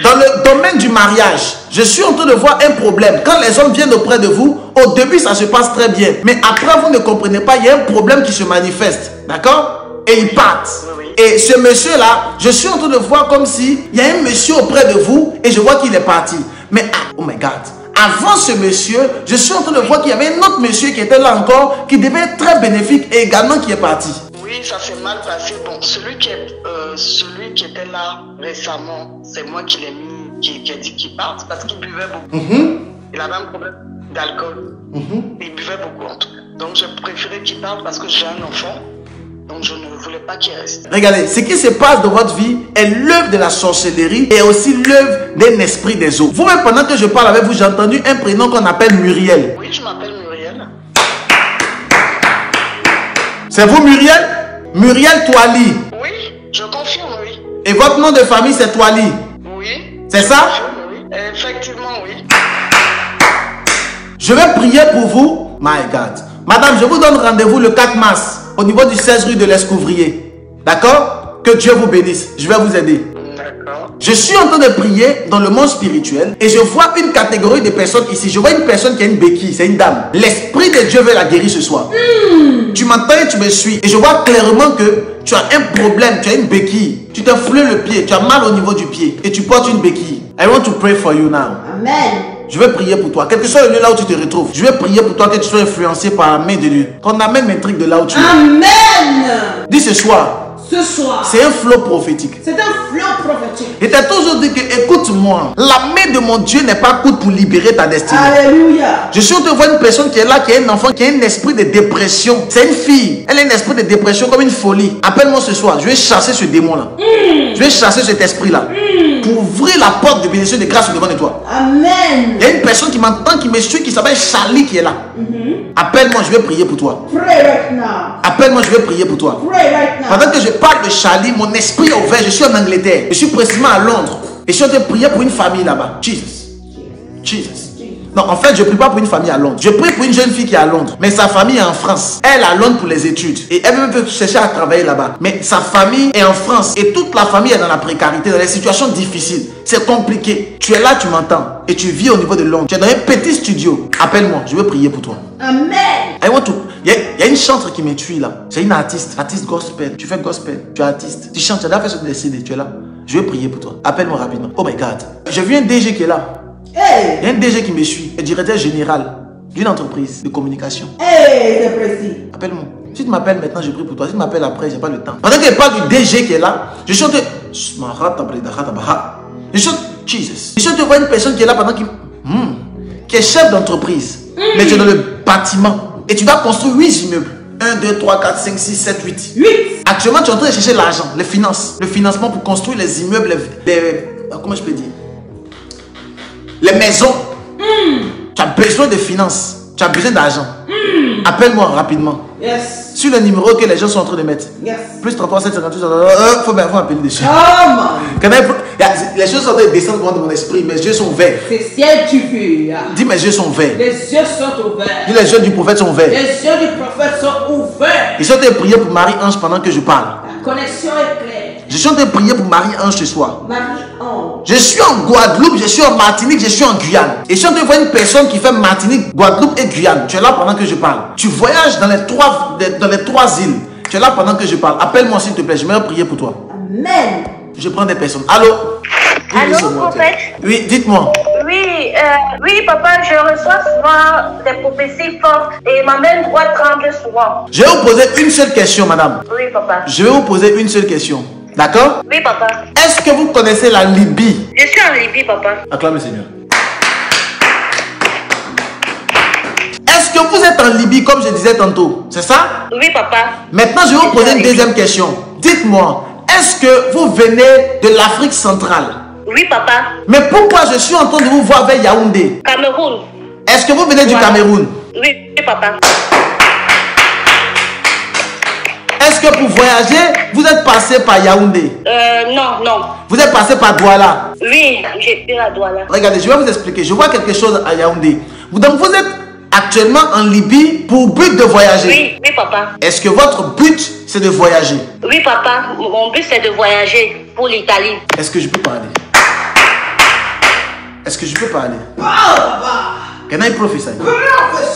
Speaker 2: Dans le domaine du mariage, je suis en train de voir un problème. Quand les hommes viennent auprès de vous, au début ça se passe très bien. Mais après vous ne comprenez pas, il y a un problème qui se manifeste. D'accord? Et ils partent.
Speaker 4: Oui, oui.
Speaker 2: Et ce monsieur-là, je suis en train de voir comme si il y a un monsieur auprès de vous et je vois qu'il est parti. Mais oh my God. Avant ce monsieur, je suis en train de voir qu'il y avait un autre monsieur qui était là encore, qui devait être très bénéfique et également qui est parti.
Speaker 4: Oui, ça s'est mal passé. Bon, celui qui était là récemment, c'est moi qui l'ai mis, qui a dit qu'il parte parce qu'il buvait beaucoup. Il avait un problème d'alcool. Il buvait beaucoup en tout cas. Donc j'ai préféré qu'il parte parce que j'ai un enfant. Donc je ne voulais pas qu'il reste.
Speaker 2: Regardez, ce qui se passe dans votre vie est l'œuvre de la sorcellerie et aussi l'œuvre d'un esprit des eaux. Vous-même, pendant que je parle avec vous, j'ai entendu un prénom qu'on appelle Muriel.
Speaker 4: Oui, je m'appelle Muriel.
Speaker 2: C'est vous, Muriel? Muriel Toali.
Speaker 4: Oui, je confirme, oui.
Speaker 2: Et votre nom de famille, c'est Toali.
Speaker 4: Oui.
Speaker 2: C'est
Speaker 4: je
Speaker 2: ça?
Speaker 4: confirme, oui. Effectivement, oui.
Speaker 2: Je vais prier pour vous. My God. Madame, je vous donne rendez-vous le 4 mars au niveau du 16 rue de l'Escouvrier. D'accord? Que Dieu vous bénisse. Je vais vous aider.
Speaker 4: D'accord.
Speaker 2: Je suis en train de prier dans le monde spirituel et je vois une catégorie de personnes ici. Je vois une personne qui a une béquille, c'est une dame. L'Esprit de Dieu veut la guérir ce soir. Tu m'entends et tu me suis. Et je vois clairement que tu as un problème, tu as une béquille. Tu t'es foulé le pied, tu as mal au niveau du pied et tu portes une béquille. I want to pray for you now.
Speaker 3: Amen.
Speaker 2: Je vais prier pour toi. Quel que soit le lieu là où tu te retrouves, je vais prier pour toi que tu sois influencé par la main de Dieu. Qu'on amène mes trucs de là où tu es.
Speaker 3: Amen.
Speaker 2: Dis ce soir,
Speaker 3: Ce soir,
Speaker 2: c'est un flot prophétique.
Speaker 3: c'est un flot prophétique.
Speaker 2: Et t'as toujours dit que, écoute-moi, la main de mon Dieu n'est pas courte pour libérer ta destinée.
Speaker 3: Alléluia.
Speaker 2: Je suis en train de voir une personne qui est là, qui a un enfant, qui a un esprit de dépression. C'est une fille. Elle a un esprit de dépression comme une folie. Appelle-moi ce soir. Je vais chasser ce démon-là. Je vais chasser cet esprit-là. Pour ouvrir la porte de bénédiction de grâce devant de toi.
Speaker 3: Amen.
Speaker 2: Il y a une personne qui m'entend, qui me suit, qui s'appelle Charlie, qui est là. Appelle-moi, je vais prier pour toi.
Speaker 3: Pray right now.
Speaker 2: Appelle-moi, je vais prier pour toi.
Speaker 3: Pray right now.
Speaker 2: Pendant que je parle de Charlie, mon esprit est ouvert. Je suis en Angleterre. Je suis précisément à Londres. Et je suis en train de prier pour une famille là-bas. Jesus. Non, en fait, je ne prie pas pour une famille à Londres. Je prie pour une jeune fille qui est à Londres. Mais sa famille est en France. Elle est à Londres pour les études. Et elle veut chercher à travailler là-bas. Mais sa famille est en France. Et toute la famille est dans la précarité, dans les situations difficiles. C'est compliqué. Tu es là, tu m'entends. Et tu vis au niveau de Londres. Tu es dans un petit studio. Appelle-moi, je veux prier pour toi.
Speaker 3: Amen.
Speaker 2: Il y a une chanteuse qui me tue là. C'est une artiste gospel. Tu fais gospel, tu es artiste. Tu chantes, tu as déjà fait sur des CD, tu es là. Je vais prier pour toi. Appelle-moi rapidement. Oh my God. J'ai vu un DG qui est là.
Speaker 3: Hey.
Speaker 2: Il y a un DG qui me suit. Le directeur général d'une entreprise de communication.
Speaker 3: Hey, c'est précis.
Speaker 2: Appelle-moi. Si tu m'appelles maintenant, je prie pour toi. Si tu m'appelles après, j'ai pas le temps. Pendant qu'elle parle du DG qui est là, je chante. Je chante Jesus. Je chante de voir une personne qui est là pendant qui est chef d'entreprise. Mais tu es dans le bâtiment. Et tu dois construire 8 immeubles. 1, 2, 3, 4, 5, 6, 7, 8.
Speaker 3: 8.
Speaker 2: Actuellement, tu es en train de chercher l'argent, les finances. Le financement pour construire les immeubles, comment je peux dire? Les maisons. Tu as besoin de finances. Tu as besoin d'argent. Appelle-moi rapidement.
Speaker 3: Yes.
Speaker 2: Sur le numéro que les gens sont en train de mettre.
Speaker 3: Yes.
Speaker 2: Plus 33 758. Faut appeler dessus.
Speaker 3: Come on.
Speaker 2: Les choses sont en train de descendre dans mon esprit. Mes yeux sont verts.
Speaker 3: C'est ciel tu veux.
Speaker 2: Dis mes yeux sont verts.
Speaker 3: Les yeux sont ouverts.
Speaker 2: Dis les yeux du prophète sont verts.
Speaker 3: Les yeux du prophète sont ouverts.
Speaker 2: Je suis en train de prier pour Marie-Ange pendant que je parle.
Speaker 3: La connexion est claire.
Speaker 2: Je suis en train de prier pour Marie-Ange ce soir.
Speaker 3: Marie-Ange.
Speaker 2: Je suis en Guadeloupe, je suis en Martinique, je suis en Guyane. Et je suis en train de voir une personne qui fait Martinique, Guadeloupe et Guyane. Tu es là pendant que je parle. Tu voyages dans les trois îles. Tu es là pendant que je parle. Appelle-moi s'il te plaît, je vais prier pour toi.
Speaker 3: Amen.
Speaker 2: Je prends des personnes. Allô?
Speaker 5: Allô, prophète?
Speaker 2: Oui, dites-moi.
Speaker 5: Oui, papa, je reçois souvent des prophéties fortes et ma main droite tremble souvent.
Speaker 2: Je vais vous poser une seule question, madame.
Speaker 5: Oui, papa.
Speaker 2: Je vais vous poser une seule question. D'accord?
Speaker 5: Oui, papa.
Speaker 2: Est-ce que vous connaissez la Libye?
Speaker 5: Je suis en Libye, papa.
Speaker 2: Acclame le Seigneur. Est-ce que vous êtes en Libye comme je disais tantôt? C'est ça?
Speaker 5: Oui, papa.
Speaker 2: Maintenant, je vais vous poser une deuxième question. Dites-moi, est-ce que vous venez de l'Afrique centrale?
Speaker 5: Oui, papa.
Speaker 2: Mais pourquoi je suis en train de vous voir vers Yaoundé?
Speaker 5: Cameroun.
Speaker 2: Est-ce que vous venez du Cameroun?
Speaker 5: Oui, papa.
Speaker 2: Est-ce que pour voyager, vous êtes passé par Yaoundé?
Speaker 5: Non.
Speaker 2: Vous êtes passé par Douala?
Speaker 5: Oui, j'ai pris la Douala.
Speaker 2: Regardez, je vais vous expliquer. Je vois quelque chose à Yaoundé. Donc vous êtes actuellement en Libye pour but de voyager?
Speaker 5: Oui, papa.
Speaker 2: Est-ce que votre but, c'est de voyager?
Speaker 5: Oui, papa. Mon but, c'est de voyager pour l'Italie.
Speaker 2: Est-ce que je peux parler? Est-ce que je peux parler? Can I prophesy?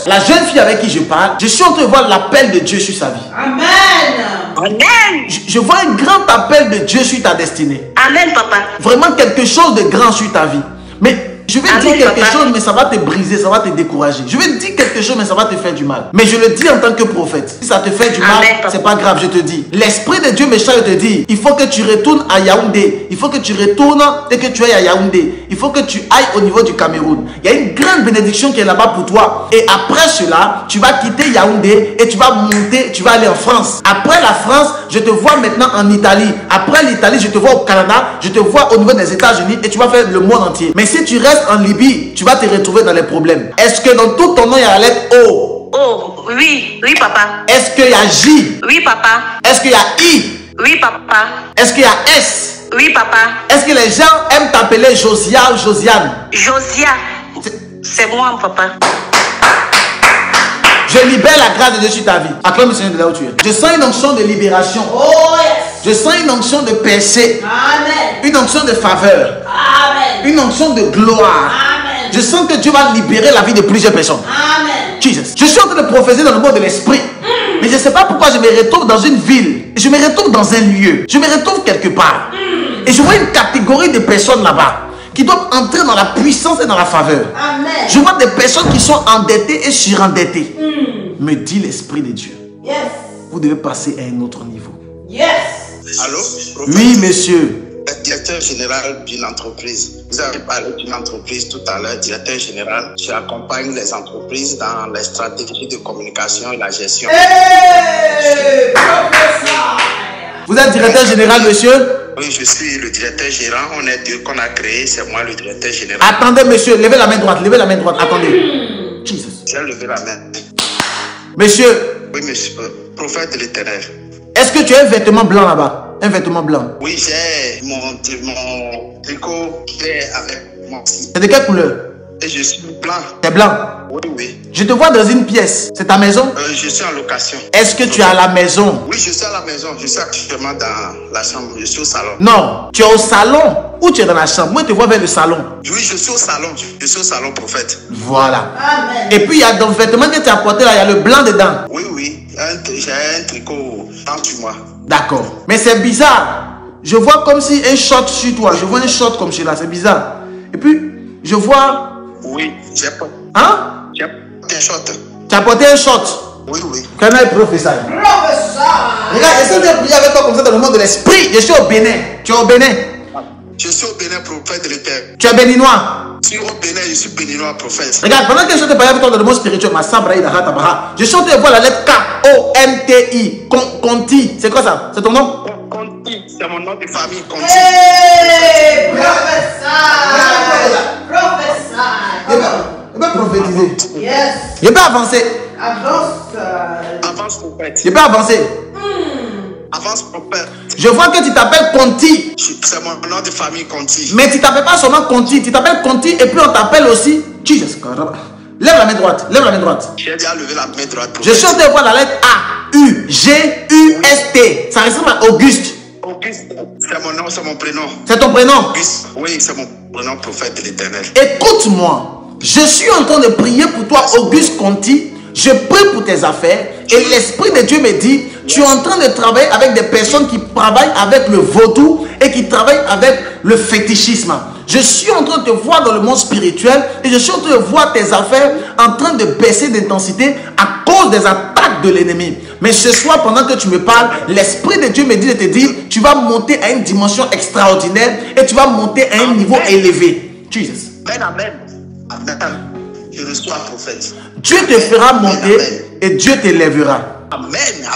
Speaker 2: La jeune fille avec qui je parle, je suis en train de voir l'appel de Dieu sur sa vie.
Speaker 3: Amen.
Speaker 2: Je vois un grand appel de Dieu sur ta destinée.
Speaker 5: Amen, papa.
Speaker 2: Vraiment quelque chose de grand sur ta vie. Mais je vais dire quelque chose, mais ça va te briser, ça va te décourager. Je vais dire quelque chose, mais ça va te faire du mal. Mais je le dis en tant que prophète. Si ça te fait du mal, c'est pas grave, je te dis. L'esprit de Dieu méchant te dit, il faut que tu retournes à Yaoundé. Il faut que tu retournes dès que tu es à Yaoundé. Il faut que tu ailles au niveau du Cameroun. Il y a une grande bénédiction qui est là-bas pour toi. Et après cela, tu vas quitter Yaoundé et tu vas monter, tu vas aller en France. Après la France, je te vois maintenant en Italie. Après l'Italie, je te vois au Canada. Je te vois au niveau des États-Unis et tu vas faire le monde entier. Mais si tu restes en Libye, tu vas te retrouver dans les problèmes. Est-ce que dans tout ton nom, il y a la lettre O?
Speaker 5: Oh, oui, papa.
Speaker 2: Est-ce qu'il y a J?
Speaker 5: Oui, papa.
Speaker 2: Est-ce qu'il y a I?
Speaker 5: Oui, papa.
Speaker 2: Est-ce qu'il y a S?
Speaker 5: Oui, papa.
Speaker 2: Est-ce que les gens aiment t'appeler Josia ou Josiane?
Speaker 5: Josia. C'est moi, papa.
Speaker 2: Je libère la grâce de Dieu sur ta vie. Acclame le Seigneur de là où tu es. Je sens une onction de libération.
Speaker 3: Oh yes.
Speaker 2: Je sens une onction de percée.
Speaker 3: Amen.
Speaker 2: Une onction de faveur.
Speaker 3: Amen.
Speaker 2: Une onction de gloire.
Speaker 3: Amen.
Speaker 2: Je sens que Dieu va libérer la vie de plusieurs personnes.
Speaker 3: Amen.
Speaker 2: Jesus. Je suis en train de prophétiser dans le monde de l'esprit. Mais je ne sais pas pourquoi je me retrouve dans une ville. Je me retrouve dans un lieu. Je me retrouve quelque part. Et je vois une catégorie de personnes là-bas qui doivent entrer dans la puissance et dans la faveur.
Speaker 3: Amen.
Speaker 2: Je vois des personnes qui sont endettées et surendettées. Me dit l'Esprit de Dieu.
Speaker 3: Yes.
Speaker 2: Vous devez passer à un autre niveau.
Speaker 3: Yes.
Speaker 6: Allô?
Speaker 2: Oui, monsieur.
Speaker 6: Directeur général d'une entreprise. Vous avez parlé d'une entreprise tout à l'heure, directeur général. J'accompagne les entreprises dans les stratégies de communication et la gestion.
Speaker 3: Hey, professeur.
Speaker 2: Vous êtes directeur général, monsieur?
Speaker 6: Oui, je suis le directeur gérant. On est deux qu'on a créé. C'est moi le directeur général.
Speaker 2: Attendez, monsieur. Levez la main droite. Levez la main droite. Attendez. Jesus.
Speaker 6: J'ai levé la main.
Speaker 2: Monsieur,
Speaker 6: Oui, monsieur. Prophète de l'Éternel.
Speaker 2: est-ce que tu as un vêtement blanc là-bas? Un vêtement blanc.
Speaker 6: Oui, j'ai mon tricot qui est avec moi aussi.
Speaker 2: C'est de quelle couleur?
Speaker 6: Et je suis blanc.
Speaker 2: C'est blanc.
Speaker 6: Oui.
Speaker 2: Je te vois dans une pièce. C'est ta maison?
Speaker 6: Je suis en location.
Speaker 2: Est-ce que tu es à la maison?
Speaker 6: Oui, je suis à la maison. Je suis actuellement dans la chambre. Je suis au salon.
Speaker 2: Non. Tu es au salon ou tu es dans la chambre? Moi, je te vois vers le salon.
Speaker 6: Oui, je suis au salon. Je suis au salon, prophète.
Speaker 2: Voilà.
Speaker 3: Amen.
Speaker 2: Et puis, il y a dans le vêtement que tu as porté là, il y a le blanc dedans.
Speaker 6: Oui. J'ai un tricot dans sur moi.
Speaker 2: D'accord. Mais c'est bizarre. Je vois comme si un short sur toi. Je vois un short comme celui-là. C'est bizarre. Et puis, je vois...
Speaker 6: Oui, j'ai pas.
Speaker 2: Hein?
Speaker 6: J'ai pas un short.
Speaker 2: Tu as porté un short.
Speaker 6: Oui.
Speaker 2: Can I prophesy?
Speaker 3: Professeur.
Speaker 2: Regarde, essaie de prier avec toi comme ça dans le monde de l'esprit. Je suis au Bénin. Tu es au Bénin?
Speaker 6: Je suis au Bénin, prophète de l'Éternel.
Speaker 2: Tu es béninois?
Speaker 6: Je suis au Bénin, je suis béninois, prophète.
Speaker 2: Regarde, pendant que je suis en train de parler avec toi dans le monde spirituel, ma sabra ida hata baha, je suis en train de voir la lettre K-O-N-T-I. Conti. C'est quoi ça? C'est ton nom?
Speaker 6: Conti, c'est mon nom de famille, Conti.
Speaker 3: Hey, professeur. Professeur.
Speaker 2: Je peux prophétiser.
Speaker 3: Yes.
Speaker 2: Je peux avancer.
Speaker 3: Avance.
Speaker 6: Avance prophète.
Speaker 2: Je peux avancer.
Speaker 6: Avance prophète.
Speaker 2: Je vois que tu t'appelles Conti.
Speaker 6: C'est mon nom de famille Conti.
Speaker 2: Mais tu t'appelles pas seulement Conti, tu t'appelles Conti et puis on t'appelle aussi Jesus. Lève la main droite, lève la main droite.
Speaker 6: J'ai déjà levé la main droite.
Speaker 2: Je suis en train de voir la lettre A, U, G, U, S, T. Ça ressemble à Auguste.
Speaker 6: Auguste, c'est mon nom, c'est mon prénom.
Speaker 2: C'est ton prénom?
Speaker 6: Auguste, oui, c'est mon prénom, prophète de l'Éternel.
Speaker 2: Écoute-moi, je suis en train de prier pour toi, Auguste Conti. Je prie pour tes affaires et l'Esprit de Dieu me dit, tu es en train de travailler avec des personnes qui travaillent avec le vaudou et qui travaillent avec le fétichisme. Je suis en train de te voir dans le monde spirituel et je suis en train de voir tes affaires en train de baisser d'intensité à cause des attaques de l'ennemi. Mais ce soir, pendant que tu me parles, l'Esprit de Dieu me dit de te dire, tu vas monter à une dimension extraordinaire et tu vas monter à un niveau élevé. Jesus.
Speaker 6: Amen, amen. Amen. Je reçois un prophète.
Speaker 2: Dieu te fera monter et Dieu t'élèvera.
Speaker 6: Amen.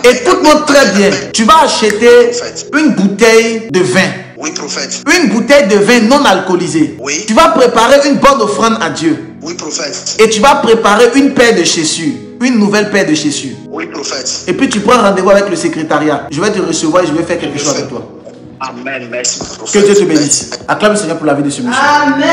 Speaker 2: Écoute-moi très bien. Tu vas acheter une bouteille de vin.
Speaker 6: Oui, prophète.
Speaker 2: Une bouteille de vin non alcoolisé.
Speaker 6: Oui.
Speaker 2: Tu vas préparer une bonne offrande à Dieu.
Speaker 6: Oui, prophète.
Speaker 2: Et tu vas préparer une paire de chaussures. Une nouvelle paire de chaussures.
Speaker 6: Oui, prophète.
Speaker 2: Et puis tu prends rendez-vous avec le secrétariat. Je vais te recevoir et je vais faire quelque chose avec toi.
Speaker 6: Amen. Merci,
Speaker 2: Que
Speaker 6: prophète.
Speaker 2: Dieu te bénisse. Acclame le Seigneur pour la vie de ce monsieur.
Speaker 3: Amen.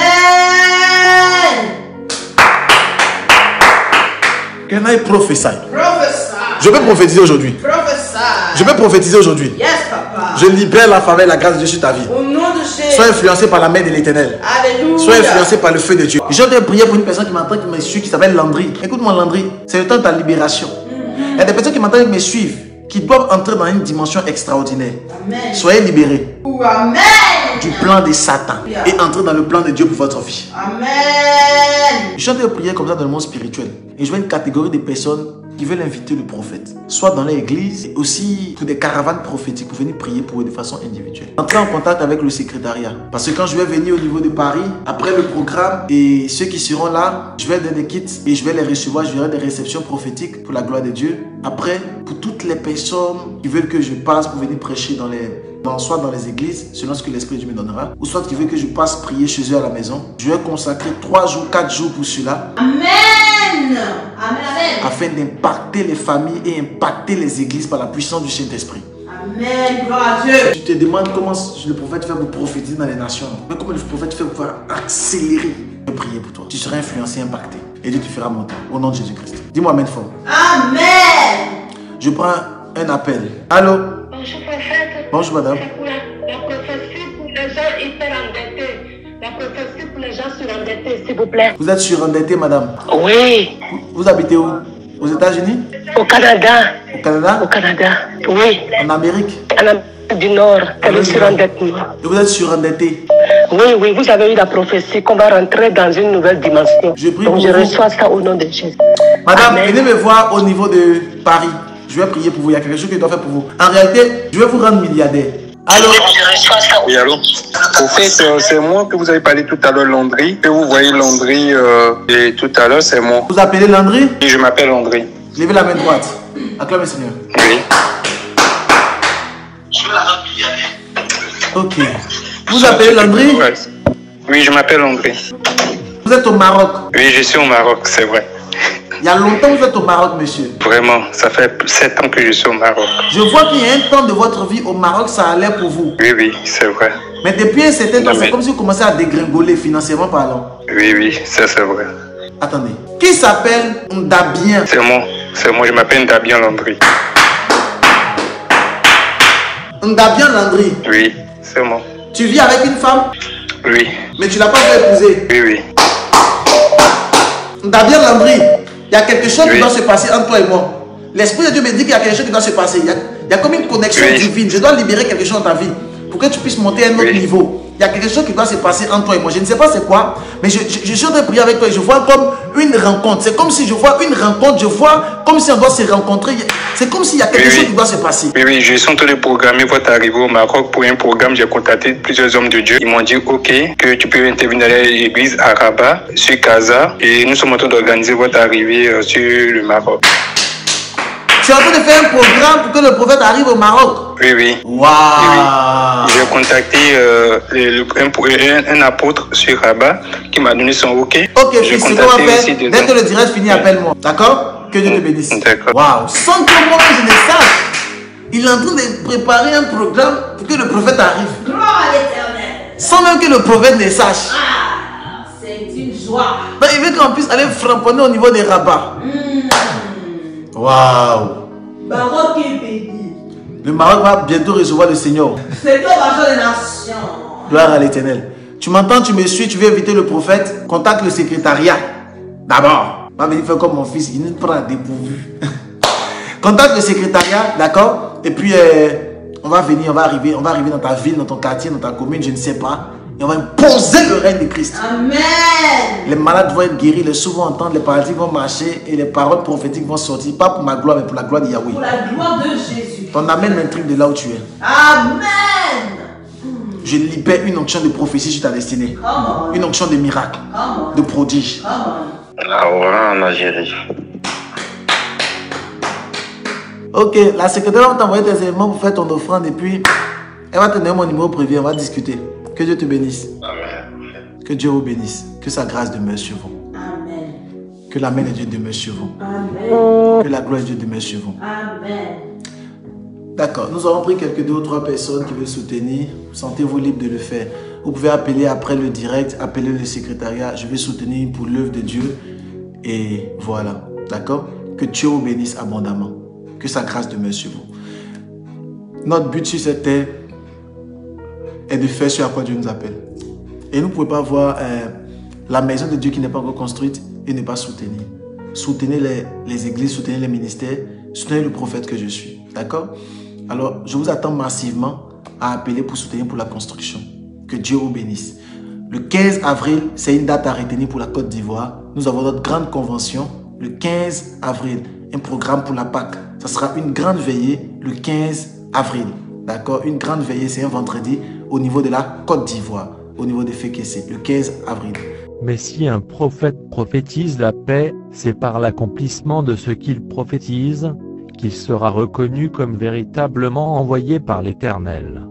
Speaker 2: Can I prophesy?
Speaker 3: Prophesy.
Speaker 2: Je peux prophétiser aujourd'hui.
Speaker 3: Prophesy.
Speaker 2: Je peux prophétiser aujourd'hui.
Speaker 3: Yes, papa.
Speaker 2: Je libère la faveur et la grâce de Dieu sur ta vie.
Speaker 3: Au nom de Jésus.
Speaker 2: Sois influencé par la main de l'Éternel.
Speaker 3: Alléluia.
Speaker 2: Sois influencé par le feu de Dieu. J'ai envie de prier pour une personne qui m'entend, qui me suit, qui s'appelle Landry. Écoute-moi, Landry, c'est le temps de ta libération. Il y a des personnes qui m'entendent, qui me suivent, qui doivent entrer dans une dimension extraordinaire.
Speaker 3: Amen.
Speaker 2: Soyez libérés
Speaker 3: Amen.
Speaker 2: du plan de Satan et entrez dans le plan de Dieu pour votre vie.
Speaker 3: Amen.
Speaker 2: Je suis en train de prier comme ça dans le monde spirituel. Et je vois une catégorie de personnes qui veulent inviter le prophète, soit dans l'église, et aussi pour des caravanes prophétiques, pour venir prier pour eux de façon individuelle. Entrez en contact avec le secrétariat. Parce que quand je vais venir au niveau de Paris, après le programme, et ceux qui seront là, je vais donner des kits et je vais les recevoir. Je verrai des réceptions prophétiques pour la gloire de Dieu. Après, pour toutes les personnes qui veulent que je passe pour venir prêcher soit dans les églises, selon ce que l'Esprit de Dieu me donnera, ou soit qui veut que je passe prier chez eux à la maison, je vais consacrer 3 jours, 4 jours pour cela.
Speaker 3: Amen. Amen. Amen.
Speaker 2: Afin d'impacter les familles et impacter les églises par la puissance du Saint-Esprit.
Speaker 3: Amen. Gloire à Dieu.
Speaker 2: Tu te demandes comment le prophète fait pour prophétiser dans les nations. Mais comment le prophète fait pour pouvoir accélérer. Je vais prier pour toi. Tu seras influencé, impacté. Et Dieu te fera monter. Au nom de Jésus-Christ. Dis-moi amen fort.
Speaker 3: Amen.
Speaker 2: Je prends un appel. Allô?
Speaker 5: Bonjour, prophète.
Speaker 2: Bonjour madame.
Speaker 5: C'est pour la prophétie pour les gens hyper endettés. La prophétie pour les gens surendettés, s'il vous plaît.
Speaker 2: Vous êtes surendetté madame?
Speaker 5: Oui.
Speaker 2: Vous habitez où? Aux États-Unis?
Speaker 5: Au Canada.
Speaker 2: Au Canada?
Speaker 5: Au Canada. Oui.
Speaker 2: En Amérique?
Speaker 5: En Amérique du Nord. C'est le surendettement.
Speaker 2: Et vous êtes surendetté?
Speaker 5: Oui, vous avez eu la prophétie qu'on va rentrer dans une nouvelle dimension.
Speaker 2: Je prie
Speaker 5: Donc
Speaker 2: pour
Speaker 5: je
Speaker 2: vous.
Speaker 5: reçois ça au nom de Jésus.
Speaker 2: Madame,
Speaker 5: Amen.
Speaker 2: venez me voir au niveau de Paris. Je vais prier pour vous. Il y a quelque chose que je dois faire pour vous. En réalité, je vais vous rendre milliardaire. Allô?
Speaker 5: Je reçois ça.
Speaker 7: Oui, allô? Au fait, c'est moi que vous avez parlé tout à l'heure, Landry. Que vous voyez Landry et tout à l'heure, c'est moi.
Speaker 2: Vous appelez Landry?
Speaker 7: Et je m'appelle Landry.
Speaker 2: Levez la main droite. Acclamez le Seigneur.
Speaker 7: Oui.
Speaker 2: Ok. Vous appelez Landry?
Speaker 7: Ouais. Oui, je m'appelle Landry.
Speaker 2: Vous êtes au Maroc.
Speaker 7: Oui, je suis au Maroc, c'est vrai.
Speaker 2: Il y a longtemps que vous êtes au Maroc, monsieur.
Speaker 7: Vraiment, ça fait 7 ans que je suis au Maroc.
Speaker 2: Je vois qu'il y a un temps de votre vie au Maroc, ça allait pour vous.
Speaker 7: Oui, c'est vrai.
Speaker 2: Mais depuis un certain temps,
Speaker 7: Non,
Speaker 2: c'est
Speaker 7: mais-
Speaker 2: comme si vous commencez à dégringoler financièrement parlant.
Speaker 7: Oui, ça c'est vrai.
Speaker 2: Attendez. Qui s'appelle Ndabien?
Speaker 7: C'est moi, je m'appelle Dabian Landry.
Speaker 2: Ndabien Landry.
Speaker 7: Oui, c'est moi.
Speaker 2: Tu vis avec une femme,
Speaker 7: Oui,
Speaker 2: mais tu l'as pas encore épousée.
Speaker 7: oui.
Speaker 2: Ndabien Landry, il y a quelque chose qui
Speaker 7: Oui.
Speaker 2: doit se passer entre toi et moi. L'Esprit de Dieu me dit qu'il y a quelque chose qui doit se passer. Il y a comme une connexion
Speaker 7: Oui.
Speaker 2: divine. Je dois libérer quelque chose dans ta vie pour que tu puisses monter à un autre
Speaker 7: Oui.
Speaker 2: niveau. Il y a quelque chose qui doit se passer entre toi et moi. Je ne sais pas c'est quoi, mais je suis en train de prier avec toi et je vois comme une rencontre. C'est comme si je vois une rencontre, je vois comme si on doit se rencontrer. C'est comme s'il y a quelque
Speaker 7: Oui,
Speaker 2: chose
Speaker 7: oui.
Speaker 2: qui doit se passer.
Speaker 7: Oui, je suis en train de programmer votre arrivée au Maroc pour un programme. J'ai contacté plusieurs hommes de Dieu. Ils m'ont dit, OK, que tu peux intervenir dans l'église à Rabat, sur Casa, et nous sommes en train d'organiser votre arrivée sur le Maroc.
Speaker 2: Tu es en train de faire un programme pour que le prophète arrive au Maroc.
Speaker 7: Oui.
Speaker 2: Waouh!
Speaker 7: J'ai contacté un apôtre sur Rabat qui m'a donné son OK.
Speaker 2: Ok,
Speaker 7: J'ai
Speaker 2: fils, ce qu'on va
Speaker 7: contacté
Speaker 2: faire,
Speaker 7: aussi des
Speaker 2: dès que
Speaker 7: hommes.
Speaker 2: le direct finit, appelle-moi. D'accord? Que Dieu te bénisse.
Speaker 7: D'accord.
Speaker 2: Waouh, sans que moi je ne sache. Il est en train de préparer un programme pour que le prophète arrive.
Speaker 3: Gloire à l'Éternel.
Speaker 2: Sans même que le prophète ne sache.
Speaker 3: Ah, c'est une joie.
Speaker 2: Donc, il veut qu'on puisse aller framponner au niveau des rabats. Waouh.
Speaker 3: Maroc est béni.
Speaker 2: Le Maroc va bientôt recevoir le Seigneur.
Speaker 3: C'est ton argent des nations.
Speaker 2: Gloire à l'Éternel. Tu m'entends, tu me suis, tu veux inviter le prophète, contacte le secrétariat. D'abord, va venir faire comme mon fils, il nous prend à dépourvu. Contacte le secrétariat, d'accord? Et puis, on va venir, on va arriver dans ta ville, dans ton quartier, dans ta commune, je ne sais pas. Et on va imposer le règne de Christ.
Speaker 3: Amen.
Speaker 2: Les malades vont être guéris, les sourds vont entendre, les paralytiques vont marcher et les paroles prophétiques vont sortir, pas pour ma gloire, mais pour la gloire de Yahweh.
Speaker 3: Pour la gloire de Jésus.
Speaker 2: Ton amen m'intrigue de là où tu es.
Speaker 3: Amen.
Speaker 2: Je libère une onction de prophétie sur ta destinée.
Speaker 3: Come on.
Speaker 2: Une onction de miracle,
Speaker 3: Come on.
Speaker 2: de prodige.
Speaker 3: Come on.
Speaker 7: Ahora en Algérie.
Speaker 2: Ok, la secrétaire va t'envoyer tes éléments pour faire ton offrande et puis elle va te donner mon numéro privé, on va discuter. Que Dieu te bénisse.
Speaker 7: Amen.
Speaker 2: Que Dieu vous bénisse. Que sa grâce demeure sur vous.
Speaker 3: Amen.
Speaker 2: Que la main de Dieu demeure sur vous.
Speaker 3: Amen.
Speaker 2: Que la gloire de Dieu demeure sur vous.
Speaker 3: Amen.
Speaker 2: D'accord, nous avons pris quelques 2 ou 3 personnes qui veulent soutenir. Sentez-vous libre de le faire. Vous pouvez appeler après le direct, appeler le secrétariat. Je vais soutenir pour l'œuvre de Dieu. Et voilà, d'accord? Que Dieu vous bénisse abondamment. Que sa grâce demeure sur vous. Notre but sur cette terre est de faire ce à quoi Dieu nous appelle. Et nous ne pouvons pas voir la maison de Dieu qui n'est pas encore construite et ne pas soutenir. Soutenez les églises, soutenez les ministères, soutenez le prophète que je suis. D'accord? Alors, je vous attends massivement à appeler pour soutenir pour la construction. Que Dieu vous bénisse. Le 15 avril, c'est une date à retenir pour la Côte d'Ivoire. Nous avons notre grande convention le 15 avril. Un programme pour la Pâque. Ça sera une grande veillée le 15 avril. D'accord? Une grande veillée, c'est un vendredi au niveau de la Côte d'Ivoire, au niveau de Fékessé, le 15 avril.
Speaker 1: Mais si un prophète prophétise la paix, c'est par l'accomplissement de ce qu'il prophétise, qu'il sera reconnu comme véritablement envoyé par l'Éternel.